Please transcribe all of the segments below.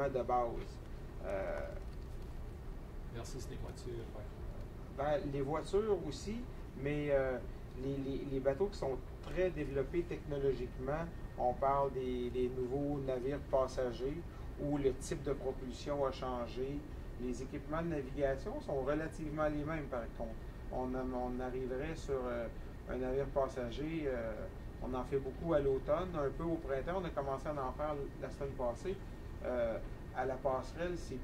de base. Versus les voitures. Ouais. Ben, les voitures aussi, mais les bateaux qui sont très développés technologiquement, on parle des nouveaux navires passagers où le type de propulsion a changé. Les équipements de navigation sont relativement les mêmes par contre. On arriverait sur un navire passager, on en fait beaucoup à l'automne, un peu au printemps, on a commencé à en faire la semaine passée. À la passerelle, c'est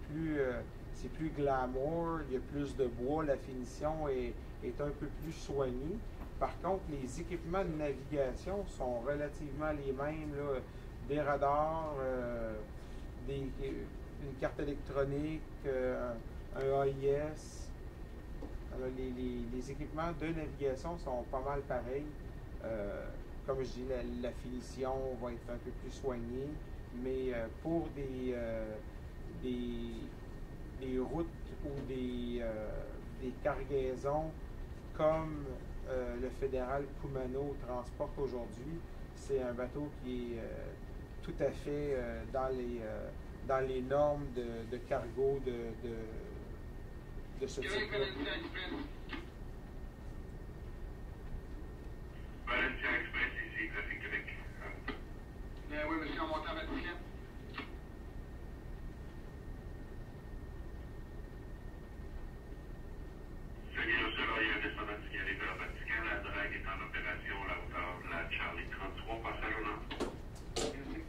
plus glamour, il y a plus de bois, la finition est un peu plus soignée. Par contre, les équipements de navigation sont relativement les mêmes, là. Des radars, une carte électronique, un AIS. Alors, les équipements de navigation sont pas mal pareils. Comme je dis, la finition va être un peu plus soignée, mais pour des routes ou des cargaisons comme le fédéral Kumano transporte aujourd'hui, c'est un bateau qui est tout à fait dans les normes de cargo de ce type-là. Valencia Express, ici, Trafic Québec. Oui, monsieur, on monte à Vatican. Seguir au sol, il y a un descendant qui arrive à Vatican. La drague est en opération à la hauteur de la Charlie 33, passage au nord. Merci.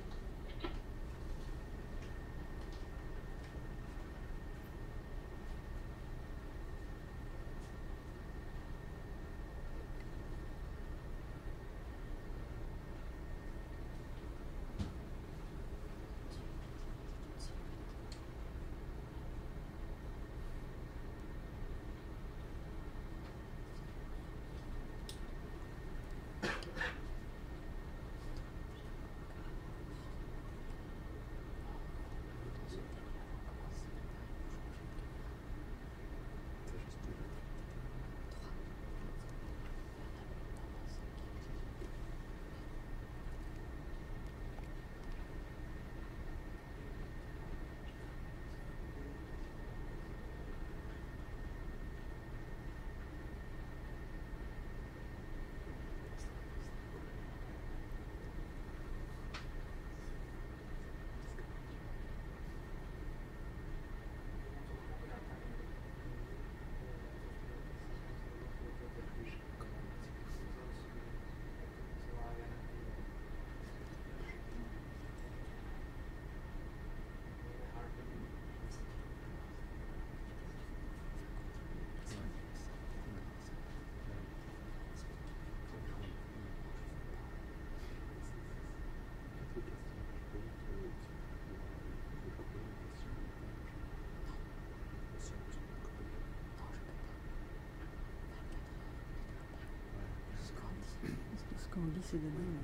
Ce qu'on dit, c'est demain.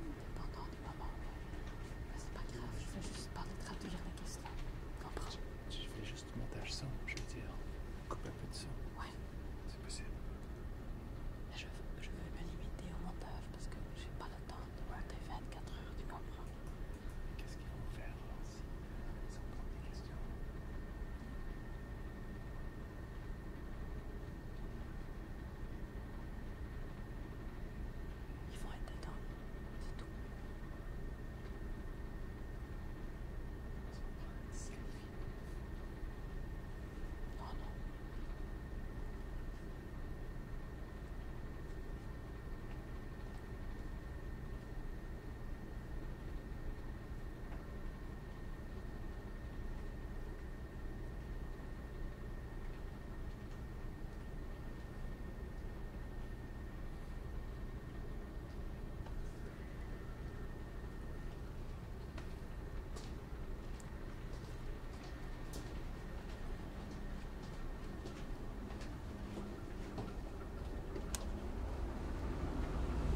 Dépendant du moment, mais c'est pas grave, je fais juste parler de traduire les questions. Comprends? Je fais juste du montage son, je veux dire. Coupe un peu de son. Ouais. C'est possible. Mais je veux me limiter au montage parce que j'ai pas le temps de monter 24 heures, tu comprends? Qu'est-ce qu'ils vont faire si on prend des questions? Ils vont être dedans, c'est tout. Non, non.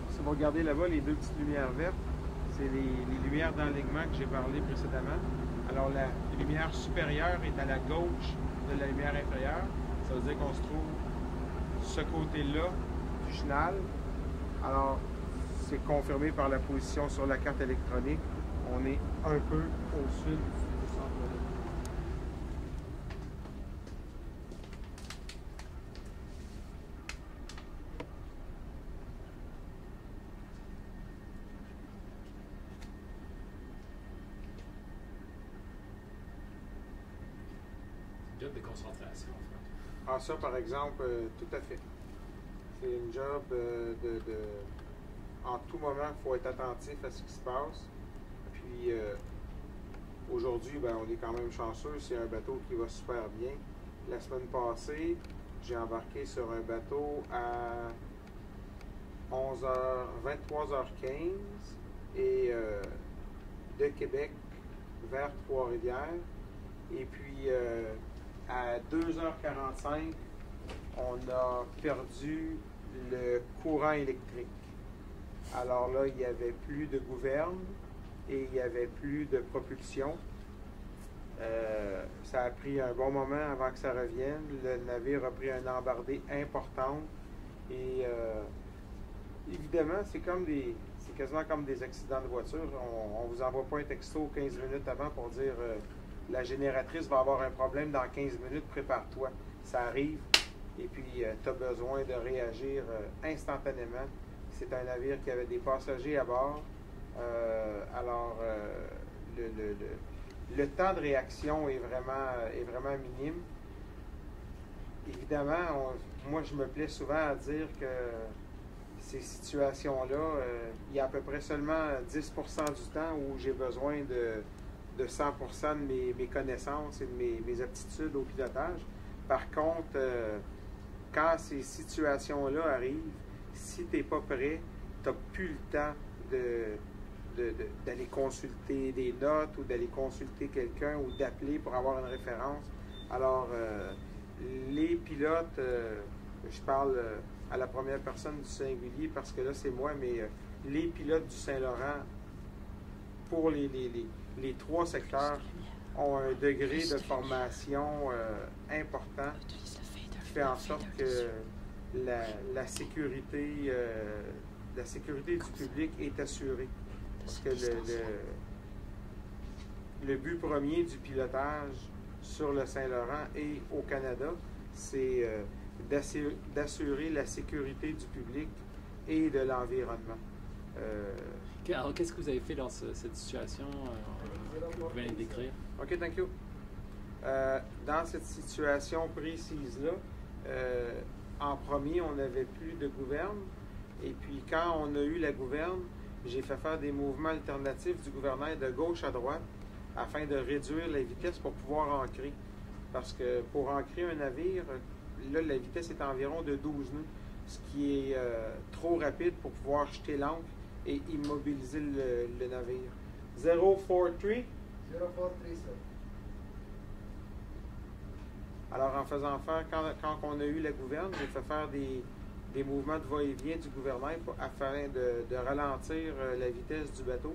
Si vous regardez là-bas, les deux petites lumières vertes, c'est les lumières d'enlignement que j'ai parlé précédemment. Alors la lumière supérieure est à la gauche de la lumière inférieure. Ça veut dire qu'on se trouve ce côté-là du chenal. Alors, si c'est confirmé par la position sur la carte électronique. On est un peu au sud du centre-ville. Job de concentration, en fait. Ah, ça, par exemple, tout à fait. C'est une job en tout moment, il faut être attentif à ce qui se passe. Puis, aujourd'hui, ben, on est quand même chanceux. C'est un bateau qui va super bien. La semaine passée, j'ai embarqué sur un bateau à 23h15 et de Québec vers Trois-Rivières. Et puis, à 2h45, on a perdu le courant électrique. Alors là, il n'y avait plus de gouverne et il n'y avait plus de propulsion. Ça a pris un bon moment avant que ça revienne. Le navire a pris une embardée importante. Et évidemment, c'est quasiment comme des accidents de voiture. On ne vous envoie pas un texto 15 minutes avant pour dire la génératrice va avoir un problème dans 15 minutes, prépare-toi. Ça arrive et puis tu as besoin de réagir instantanément. C'est un navire qui avait des passagers à bord. Alors, le temps de réaction est vraiment minime. Évidemment, moi, je me plais souvent à dire que ces situations-là, il y a à peu près seulement 10% du temps où j'ai besoin de 100% de mes connaissances et de mes aptitudes au pilotage. Par contre, quand ces situations-là arrivent, si tu n'es pas prêt, tu n'as plus le temps d'aller consulter des notes ou d'aller consulter quelqu'un ou d'appeler pour avoir une référence. Alors, les pilotes, je parle à la première personne du singulier parce que là, c'est moi, mais les pilotes du Saint-Laurent, pour les trois secteurs, ont un degré de formation important qui fait en sorte que la sécurité du public est assurée. Parce que le but premier du pilotage sur le Saint-Laurent et au Canada, c'est d'assurer la sécurité du public et de l'environnement. Alors, qu'est-ce que vous avez fait dans cette situation? Vous pouvez la décrire? OK, thank you. Dans cette situation précise-là, en premier, on n'avait plus de gouverne. Et puis, quand on a eu la gouverne, j'ai fait faire des mouvements alternatifs du gouvernail de gauche à droite afin de réduire la vitesse pour pouvoir ancrer. Parce que pour ancrer un navire, là, la vitesse est environ de 12 nœuds, ce qui est trop rapide pour pouvoir jeter l'ancre et immobiliser le navire. 043. 043, sir. Alors, en faisant faire, quand on a eu la gouverne, j'ai fait faire des mouvements de va-et-vient du gouvernail afin de ralentir la vitesse du bateau.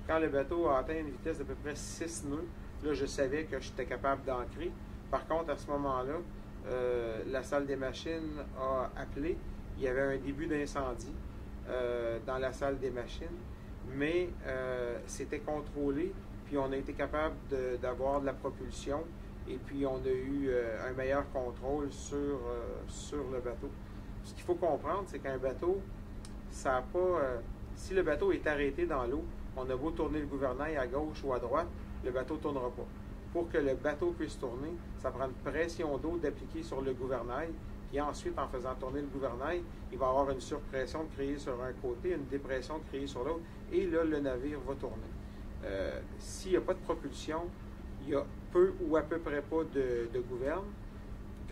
Quand le bateau a atteint une vitesse d'à peu près 6 nœuds, là, je savais que j'étais capable d'ancrer. Par contre, à ce moment-là, la salle des machines a appelé. Il y avait un début d'incendie dans la salle des machines, mais c'était contrôlé, puis on a été capable d'avoir de la propulsion, et puis on a eu un meilleur contrôle sur le bateau. Ce qu'il faut comprendre, c'est qu'un bateau, ça n'a pas... si le bateau est arrêté dans l'eau, on a beau tourner le gouvernail à gauche ou à droite, le bateau ne tournera pas. Pour que le bateau puisse tourner, ça prend une pression d'eau d'appliquer sur le gouvernail, et ensuite, en faisant tourner le gouvernail, il va y avoir une surpression créée sur un côté, une dépression créée sur l'autre, et là, le navire va tourner. S'il n'y a pas de propulsion, il y a peu ou à peu près pas de gouverne.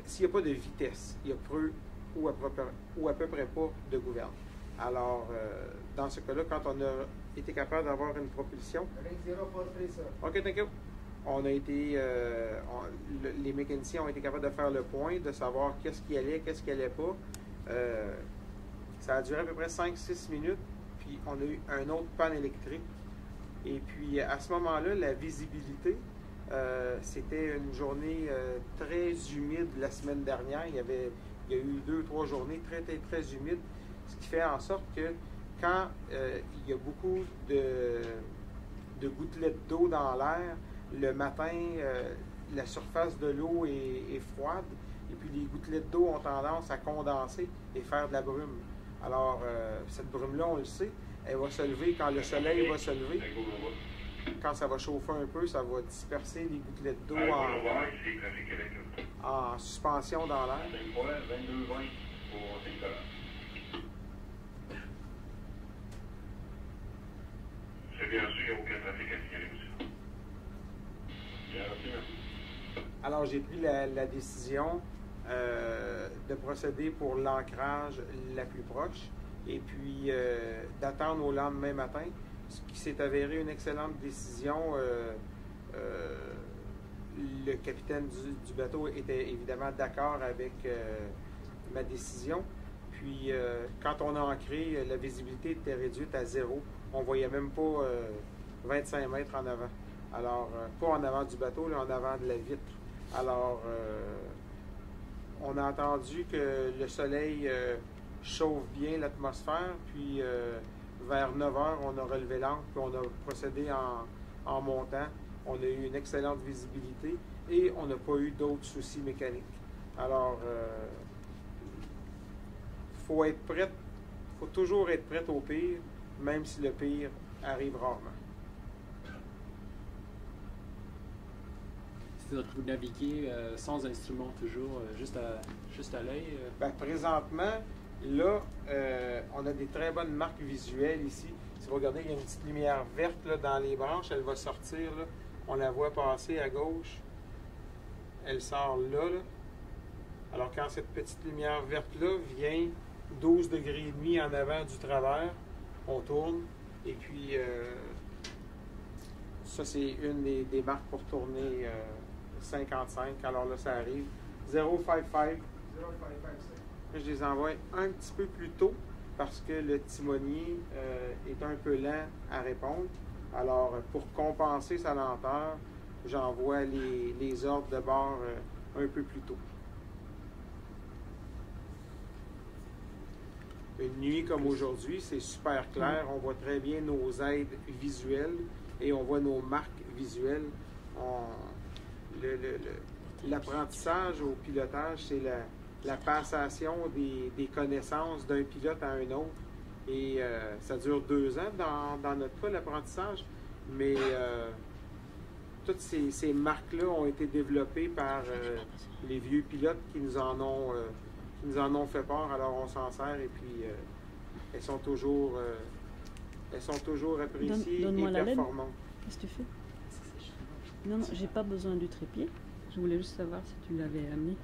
S'il n'y a pas de vitesse, il y a peu ou à peu près pas de gouverne. Alors, dans ce cas-là, quand on a été capable d'avoir une propulsion... Ring 043, sir. OK, thank you. On a été... les mécaniciens ont été capables de faire le point, de savoir qu'est-ce qui allait, qu'est-ce qui allait pas. Ça a duré à peu près 5-6 minutes, puis on a eu un autre panne électrique. Et puis, à ce moment-là, la visibilité, c'était une journée très humide la semaine dernière. Il y a eu 2-3 journées très humides, ce qui fait en sorte que quand il y a beaucoup de gouttelettes d'eau dans l'air, le matin, la surface de l'eau est froide et puis les gouttelettes d'eau ont tendance à condenser et faire de la brume. Alors, cette brume-là, on le sait, elle va se lever quand le soleil va se lever. Quand ça va chauffer un peu, ça va disperser les gouttelettes d'eau en suspension dans l'air. C'est bien sûr, il n'y a aucun trafic à signaler, monsieur. Bien reçu, merci. Alors, j'ai pris la décision de procéder pour l'ancrage la plus proche et puis d'attendre au lendemain matin, ce qui s'est avéré une excellente décision. Le capitaine du bateau était évidemment d'accord avec ma décision. Puis, quand on a ancré, la visibilité était réduite à 0. On ne voyait même pas 25 mètres en avant. Alors, pas en avant du bateau, là, en avant de la vitre. Alors, on a entendu que le soleil chauffe bien l'atmosphère, puis vers 9 heures, on a relevé l'ancre, puis on a procédé en montant. On a eu une excellente visibilité et on n'a pas eu d'autres soucis mécaniques. Alors, faut être prêt, faut toujours être prêt au pire, même si le pire arrive rarement. C'est-à-dire que vous naviguez sans instrument toujours, juste à l'œil? Ben, présentement, là, on a des très bonnes marques visuelles ici. Si vous regardez, il y a une petite lumière verte là, dans les branches. Elle va sortir. Là. On la voit passer à gauche. Elle sort là, là. Alors, quand cette petite lumière verte-là vient 12 degrés et demi en avant du travers, on tourne. Et puis, ça, c'est une des marques pour tourner 55. Alors là, ça arrive. 055. 055, Je les envoie un petit peu plus tôt parce que le timonier est un peu lent à répondre. Alors, pour compenser sa lenteur, j'envoie les ordres de bord un peu plus tôt. Une nuit comme aujourd'hui, c'est super clair. On voit très bien nos aides visuelles et on voit nos marques visuelles. L'apprentissage au pilotage, c'est la passation des connaissances d'un pilote à un autre. Et ça dure 2 ans dans notre cas, l'apprentissage. Mais toutes ces marques-là ont été développées par les vieux pilotes qui nous en ont fait part. Alors on s'en sert et puis elles sont toujours appréciées et performantes. Qu'est-ce que tu fais? Non, non, j'ai pas besoin du trépied. Je voulais juste savoir si tu l'avais amené.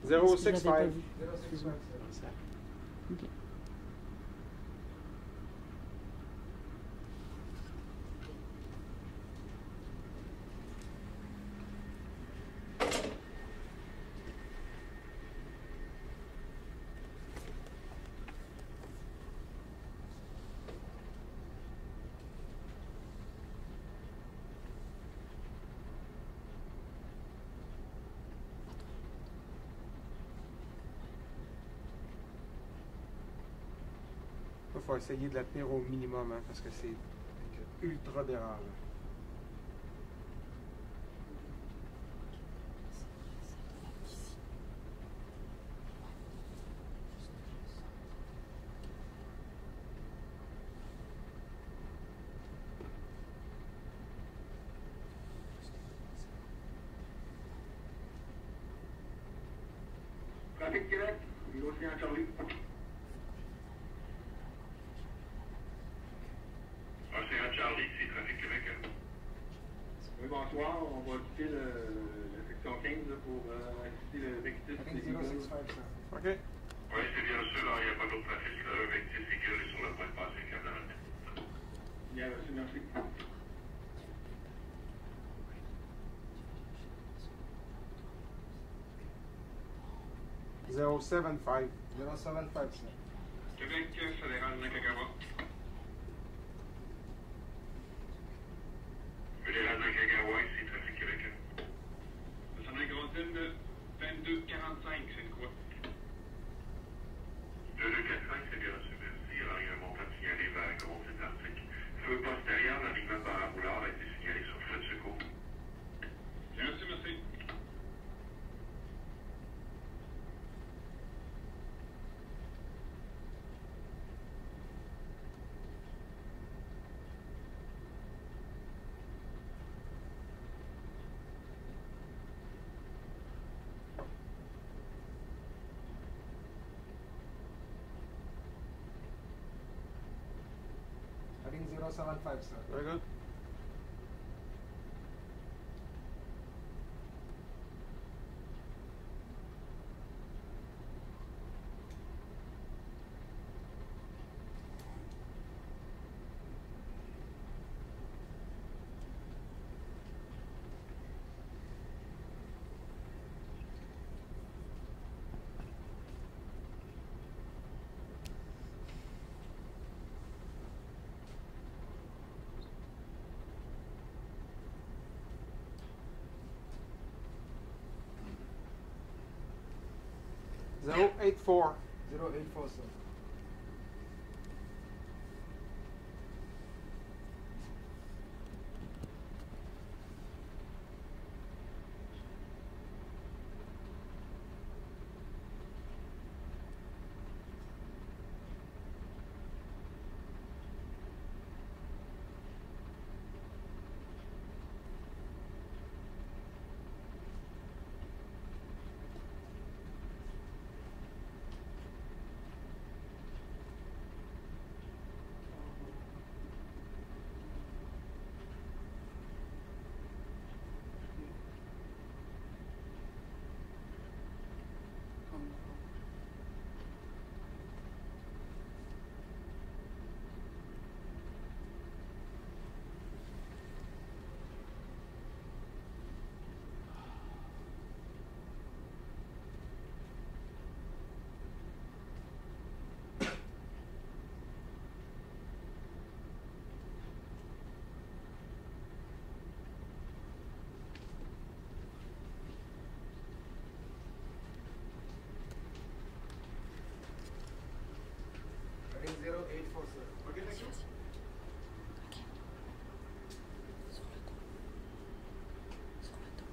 065. Excuse-moi. Ok. Il faut essayer de la tenir au minimum hein, parce que c'est ultra dérangeant. Trafic Québec, Océan Charlie. Océan Charlie, c'est Trafic Québec. Oui, bonsoir. On va quitter la section 15 là, pour assister le Vectis des Eagles. 065, ça. OK. Oui, c'est bien sûr, là, il n'y a pas d'autre trafic. Le Vectis Eagle est sur le point de passer le Cap de la Tête. Bien reçu, merci. Zero 075. 075, ça. Québec, fédéral Nakagawa. Fédéral Nakagawa, c'est Trafic Québec. Ça s'en est Grodine 2245, c'est quoi? 2245. Heading 075, sir. Very good. Zero 84. 084, sir. Heading 084, sir. OK, thank you. Sur le dos. Sur le dos.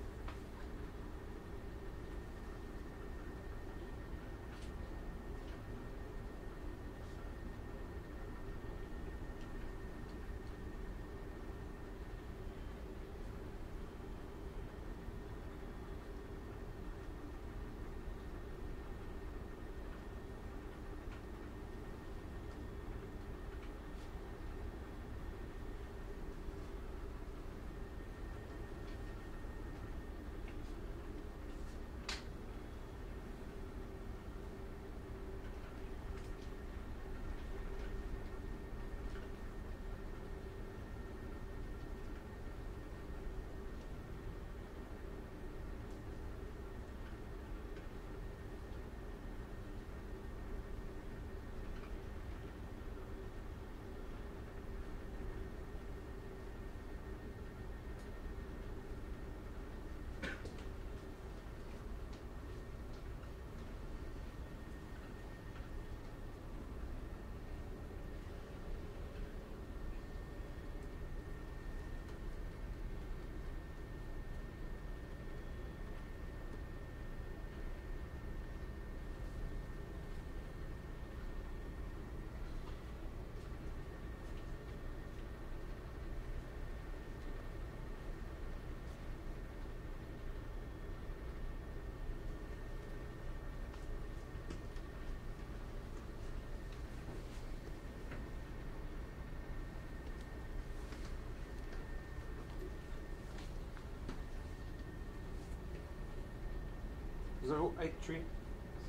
Zero 83.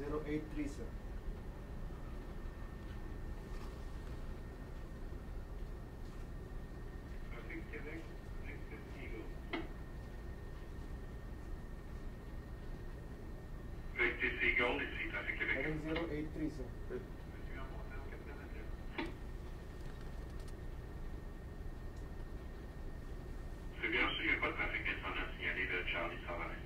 083, sir. Traffic Québec, next to Seagull. Vectis Seagull, ici Trafic Québec. Heading 083, sir. Je suis en montant au Capitaine Adresse. C'est bien sûr, il n'y a pas de trafic descendant signalé de Charlie Savarin.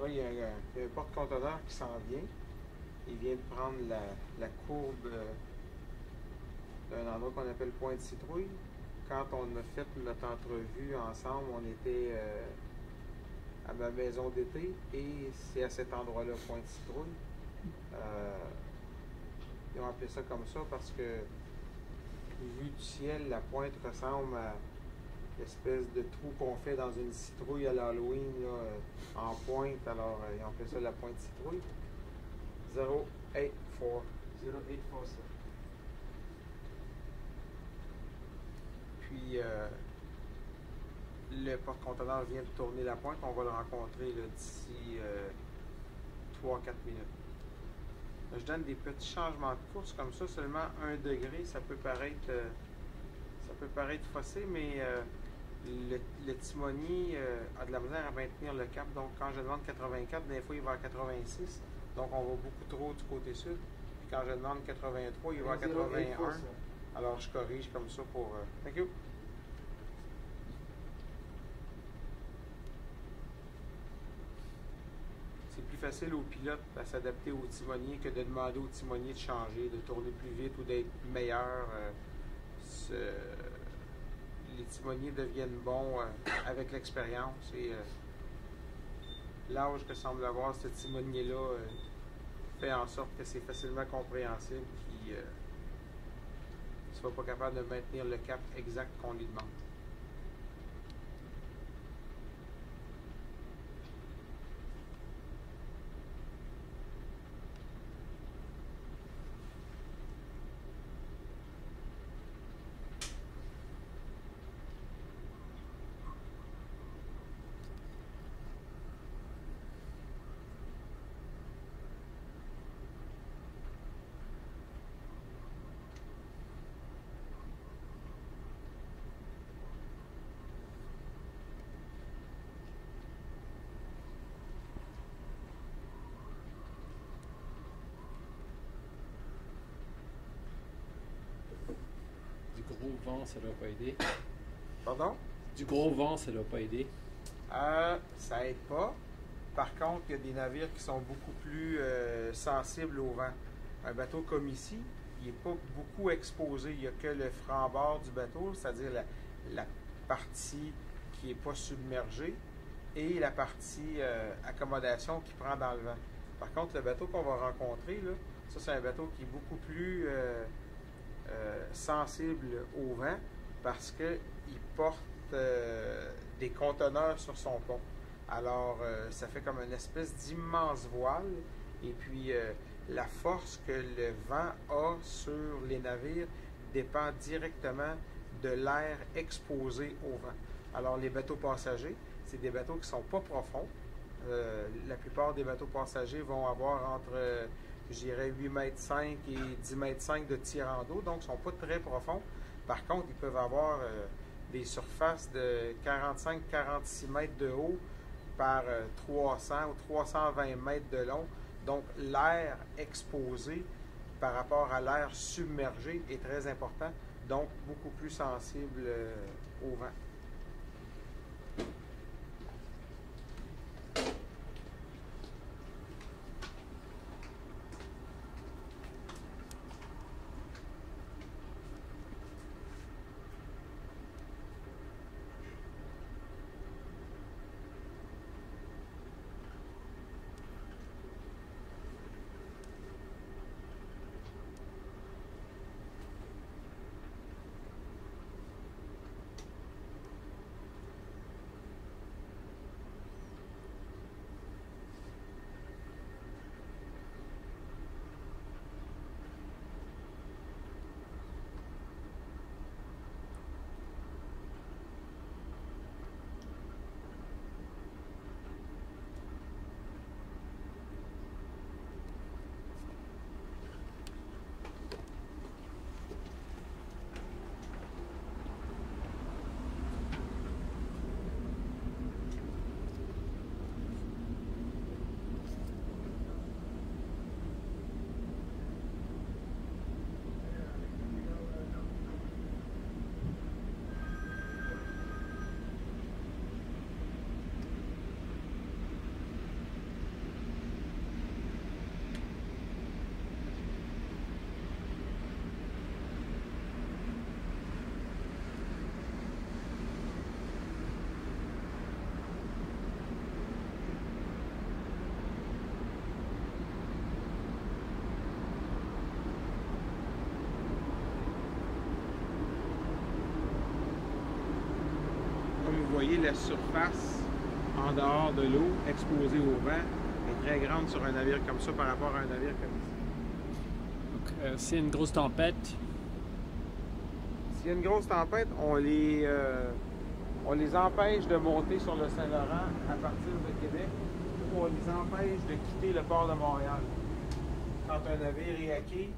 Là, il y a un porte-conteneur qui s'en vient. Il vient de prendre la courbe d'un endroit qu'on appelle Pointe-Citrouille. Quand on a fait notre entrevue ensemble, on était à ma maison d'été et c'est à cet endroit-là, Pointe-Citrouille. Ils ont appelé ça comme ça parce que, vu du ciel, la pointe ressemble à l'espèce de trou qu'on fait dans une citrouille à l'Halloween, là, en pointe. Alors, ils ont appelé ça la Pointe-Citrouille. 084. 0847. Puis, le porte-conteneur vient de tourner la pointe. On va le rencontrer là, d'ici 3-4 minutes. Là, je donne des petits changements de course comme ça, seulement 1 degré. Ça peut paraître faussé, mais le timonier a de la misère à maintenir le cap. Donc, quand je demande 84, des fois, il va à 86. Donc, on va beaucoup trop du côté sud. Puis, quand je demande 83, il va à 81. Alors, je corrige comme ça pour... Thank you. C'est plus facile aux pilotes à s'adapter au timonier que de demander au timonier de changer, de tourner plus vite ou d'être meilleur. Les timoniers deviennent bons avec l'expérience et l'âge que semble avoir ce timonier-là fait en sorte que c'est facilement compréhensible qu'il ne soit pas capable de maintenir le cap exact qu'on lui demande. Gros vent, ça ne doit pas aider. Pardon? Du gros vent, ça ne doit pas aider. Ça aide pas. Par contre, il y a des navires qui sont beaucoup plus sensibles au vent. Un bateau comme ici, il n'est pas beaucoup exposé. Il n'y a que le franc-bord du bateau, c'est-à-dire la partie qui n'est pas submergée et la partie accommodation qui prend dans le vent. Par contre, le bateau qu'on va rencontrer, là, ça c'est un bateau qui est beaucoup plus sensible au vent parce qu'il porte des conteneurs sur son pont. Alors, ça fait comme une espèce d'immense voile et puis la force que le vent a sur les navires dépend directement de l'air exposé au vent. Alors, les bateaux passagers, c'est des bateaux qui ne sont pas profonds. La plupart des bateaux passagers vont avoir entre je dirais 8,5 m et 10,5 m de tirant d'eau, donc ils ne sont pas très profonds. Par contre, ils peuvent avoir des surfaces de 45-46 mètres de haut par 300 ou 320 mètres de long. Donc, l'air exposé par rapport à l'air submergé est très important, donc beaucoup plus sensible au vent. voyez la surface en dehors de l'eau, exposée au vent, est très grande sur un navire comme ça par rapport à un navire comme ici. Donc, s'il y a une grosse tempête, S'il y a une grosse tempête, on les empêche de monter sur le Saint-Laurent à partir de Québec ou on les empêche de quitter le port de Montréal. Quand un navire est hacké,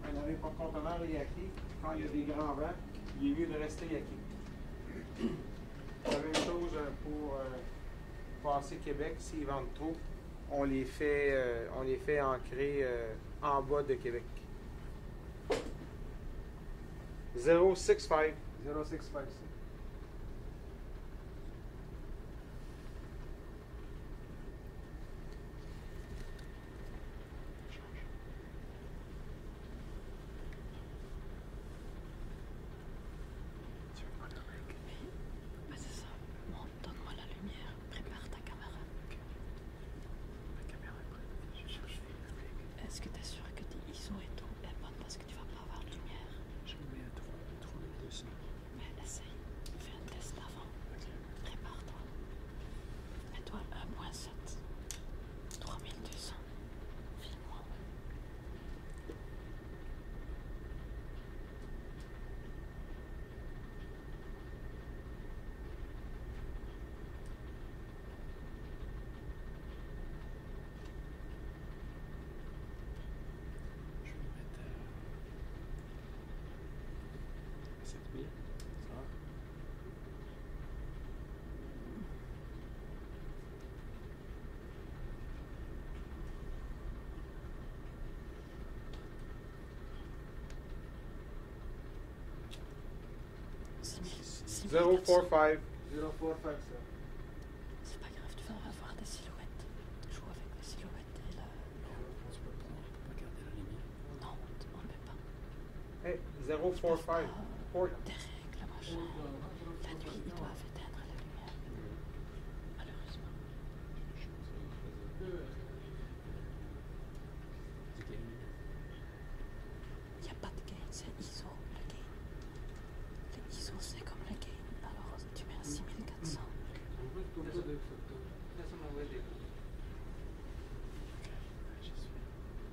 un navire porte-conteneur est hacké, quand il y a des grands vents, il est mieux de rester hacké. La même chose pour passer Québec, s'ils vendent trop, on les fait ancrer en bas de Québec. 065. 065, sir. Mais c'est ça. Bon, donne-moi la lumière. Prépare ta caméra. Est-ce que tu es sûr que tes ISO et tout est bonne parce que tu vas pas avoir de lumière? je me mets à 3200. Mais essaye. Fais un test avant. Prépare-toi. Mets-toi 1.7. 3200. Filme-moi. Je vais me mettre à 7000. Ça va? C'est 045. 045, sir. C'est pas grave, tu vas avoir des silhouettes. Joue avec les silhouettes et la... Tu peux pas garder la lumière. Non, on ne peut pas. Hey, 045. Des règles, machin. La nuit, ils doivent éteindre la lumière. Malheureusement. Il n'y a pas de gain, c'est ISO, le gain. Le ISO, c'est comme le gain. Alors, tu mets un 6400.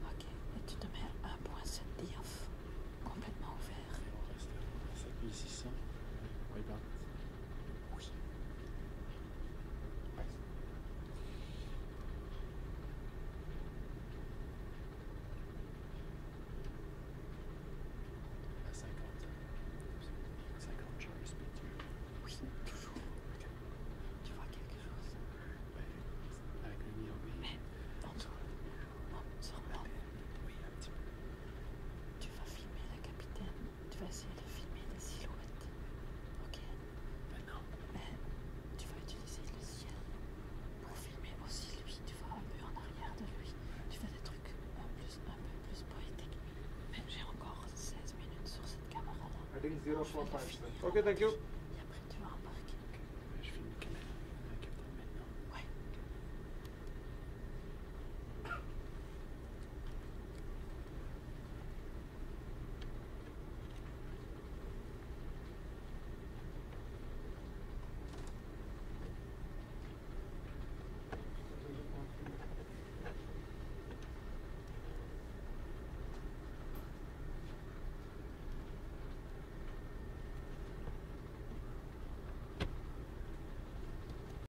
Ok, et tu te mets 1.7 diaph, complètement ouvert. On reste à 7600. Oui, bah. Oui. À 50. 50 Charles Speed. Oui, toujours. Tu vois quelque chose? Avec le mien, oui. Mais en dessous, sûrement. Oui, un petit peu. Tu vas filmer le capitaine. Tu vas essayer de filmer des silhouettes. Ok? Non. Mais tu vas utiliser le ciel pour filmer aussi lui. Tu vas un peu en arrière de lui. Tu fais des trucs un peu plus poétiques. Mais j'ai encore 16 minutes sur cette caméra-là. I think 045, sir. Okay, thank you.